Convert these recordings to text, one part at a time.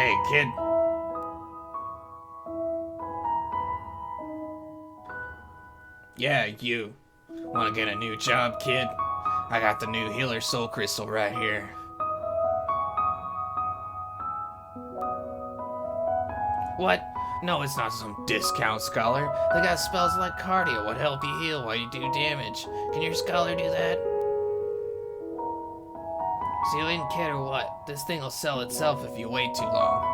Hey, kid. Yeah, you. Wanna get a new job, kid? I got the new healer soul crystal right here. What? No, it's not some discount scholar. They got spells like cardio what help you heal while you do damage. Can your scholar do that? Ceiling kid or what? This thing will sell itself if you wait too long.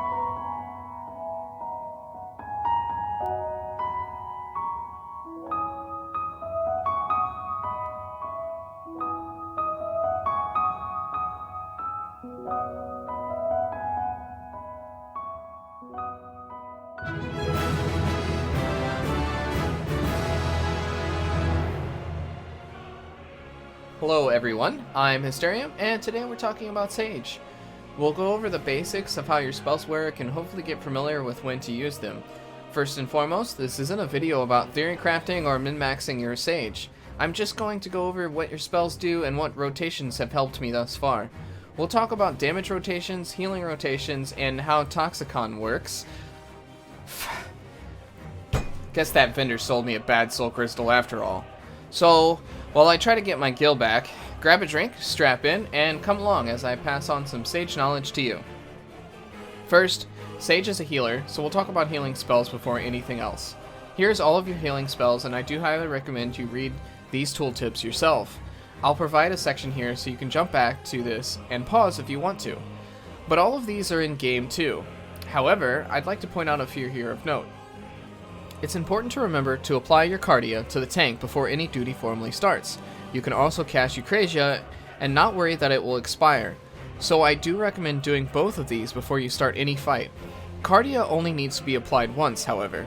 Hello everyone, I'm Hysterium, and today we're talking about Sage. We'll go over the basics of how your spells work and hopefully get familiar with when to use them. First and foremost, this isn't a video about theory crafting or min-maxing your Sage. I'm just going to go over what your spells do and what rotations have helped me thus far. We'll talk about damage rotations, healing rotations, and how Toxicon works. Guess that vendor sold me a bad soul crystal after all. So, while I try to get my gil back, grab a drink, strap in, and come along as I pass on some Sage knowledge to you. First, Sage is a healer, so we'll talk about healing spells before anything else. Here's all of your healing spells, and I do highly recommend you read these tooltips yourself. I'll provide a section here so you can jump back to this and pause if you want to. But all of these are in game too. However, I'd like to point out a few here of note. It's important to remember to apply your Cardia to the tank before any duty formally starts. You can also cast Eucrasia and not worry that it will expire. So I do recommend doing both of these before you start any fight. Cardia only needs to be applied once, however.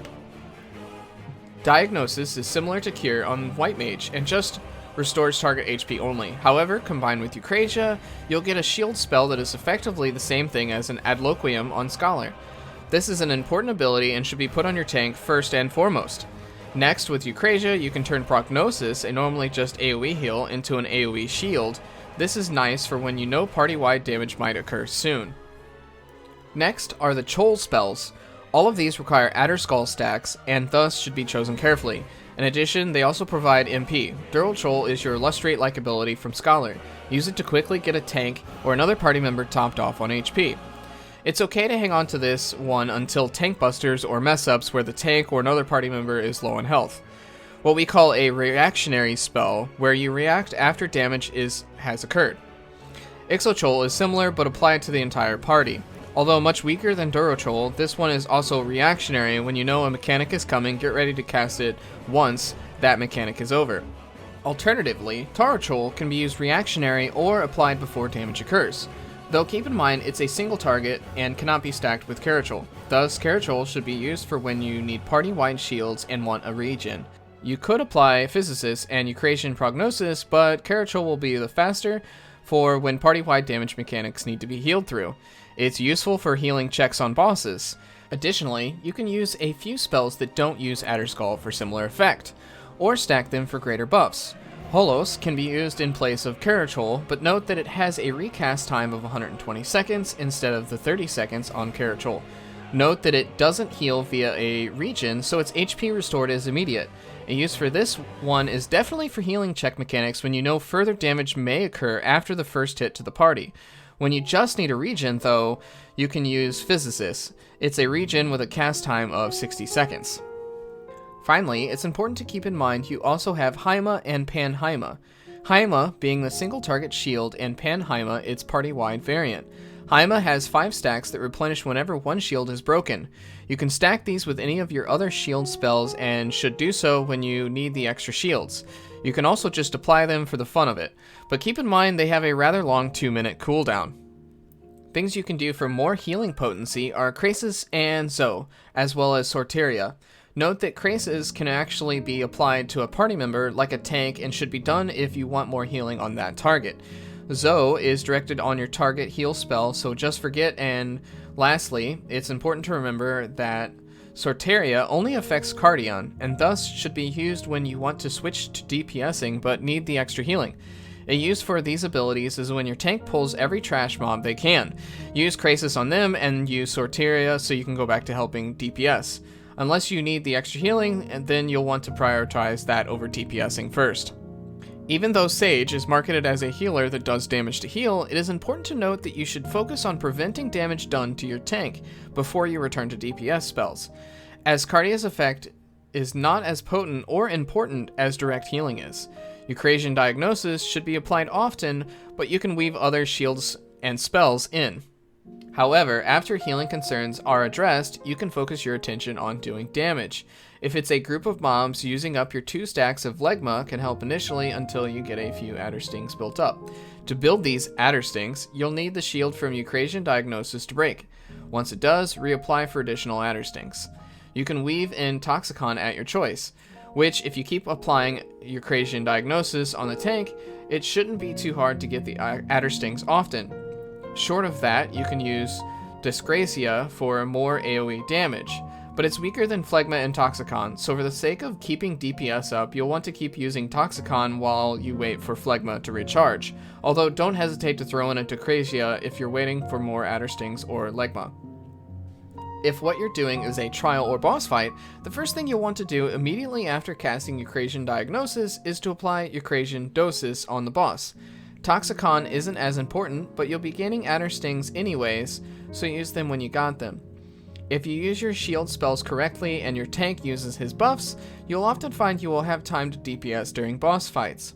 Diagnosis is similar to Cure on White Mage and just restores target HP only. However, combined with Eucrasia, you'll get a shield spell that is effectively the same thing as an Adloquium on Scholar. This is an important ability and should be put on your tank first and foremost. Next, with Eucrasia, you can turn Prognosis, a normally just AoE heal, into an AoE shield. This is nice for when you know party-wide damage might occur soon. Next are the Chol spells. All of these require Adder Skull stacks and thus should be chosen carefully. In addition, they also provide MP. Dural Chol is your Lustrate-like ability from Scholar. Use it to quickly get a tank or another party member topped off on HP. It's okay to hang on to this one until tank busters or mess-ups where the tank or another party member is low on health. What we call a reactionary spell, where you react after damage has occurred. Ixochol is similar but applied to the entire party. Although much weaker than Durochol, this one is also reactionary. When you know a mechanic is coming, get ready to cast it once that mechanic is over. Alternatively, Tarochol can be used reactionary or applied before damage occurs. Though keep in mind it's a single target and cannot be stacked with Carachol. Thus, Carachol should be used for when you need party-wide shields and want a regen. You could apply Physicist and Eucrasian Prognosis, but Carachol will be the faster for when party-wide damage mechanics need to be healed through. It's useful for healing checks on bosses. Additionally, you can use a few spells that don't use Adder Skull for similar effect, or stack them for greater buffs. Holos can be used in place of Carachol, but note that it has a recast time of 120 seconds instead of the 30 seconds on Carachol. Note that it doesn't heal via a regen, so its HP restored is immediate. A use for this one is definitely for healing check mechanics when you know further damage may occur after the first hit to the party. When you just need a regen, though, you can use Physicist. It's a regen with a cast time of 60 seconds. Finally, it's important to keep in mind you also have Haima and Panhaima. Haima being the single target shield and Panhaima its party-wide variant. Haima has 5 stacks that replenish whenever one shield is broken. You can stack these with any of your other shield spells and should do so when you need the extra shields. You can also just apply them for the fun of it, but keep in mind they have a rather long 2-minute cooldown. Things you can do for more healing potency are Krasis and Zoe, as well as Sorteria. Note that Krasis can actually be applied to a party member like a tank and should be done if you want more healing on that target. Zoe is directed on your target heal spell, so just forget. And lastly, it's important to remember that Sorteria only affects Cardion, and thus should be used when you want to switch to DPSing but need the extra healing. A use for these abilities is when your tank pulls every trash mob they can. Use Krasis on them and use Sorteria so you can go back to helping DPS. Unless you need the extra healing, and then you'll want to prioritize that over DPSing first. Even though Sage is marketed as a healer that does damage to heal, it is important to note that you should focus on preventing damage done to your tank before you return to DPS spells, as Cardia's effect is not as potent or important as direct healing is. Eucrasian Diagnosis should be applied often, but you can weave other shields and spells in. However, after healing concerns are addressed, you can focus your attention on doing damage. If it's a group of mobs, using up your 2 stacks of Legma can help initially until you get a few Adder Stings built up. To build these Adder Stings, you'll need the shield from Eucrasian Diagnosis to break. Once it does, reapply for additional Adder Stings. You can weave in Toxicon at your choice, which, if you keep applying Eucrasian Diagnosis on the tank, it shouldn't be too hard to get the Adder Stings often. Short of that, you can use Disgracia for more AoE damage, but it's weaker than Phlegma and Toxicon, so for the sake of keeping DPS up, you'll want to keep using Toxicon while you wait for Phlegma to recharge, although don't hesitate to throw in a Disgracia if you're waiting for more Adder Stings or Legma. If what you're doing is a trial or boss fight, the first thing you'll want to do immediately after casting Eucrasian Diagnosis is to apply Eucrasian Dosis on the boss. Toxicon isn't as important, but you'll be gaining Adder Stings anyways, so use them when you got them. If you use your shield spells correctly and your tank uses his buffs, you'll often find you will have time to DPS during boss fights.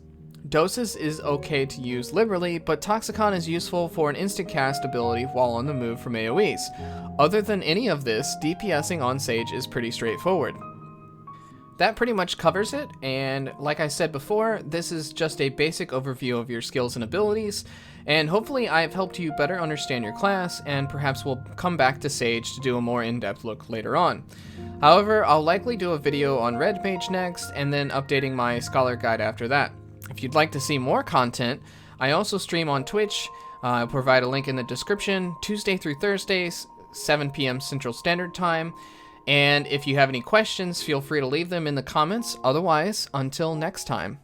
Dosis is okay to use liberally, but Toxicon is useful for an instant cast ability while on the move from AoEs. Other than any of this, DPSing on Sage is pretty straightforward. That pretty much covers it, and like I said before, this is just a basic overview of your skills and abilities, and hopefully I've helped you better understand your class, and perhaps we'll come back to Sage to do a more in-depth look later on. However, I'll likely do a video on Red Mage next, and then updating my Scholar Guide after that. If you'd like to see more content, I also stream on Twitch. I'll provide a link in the description, Tuesday through Thursdays, 7 p.m. Central Standard Time. And if you have any questions, feel free to leave them in the comments. Otherwise, until next time.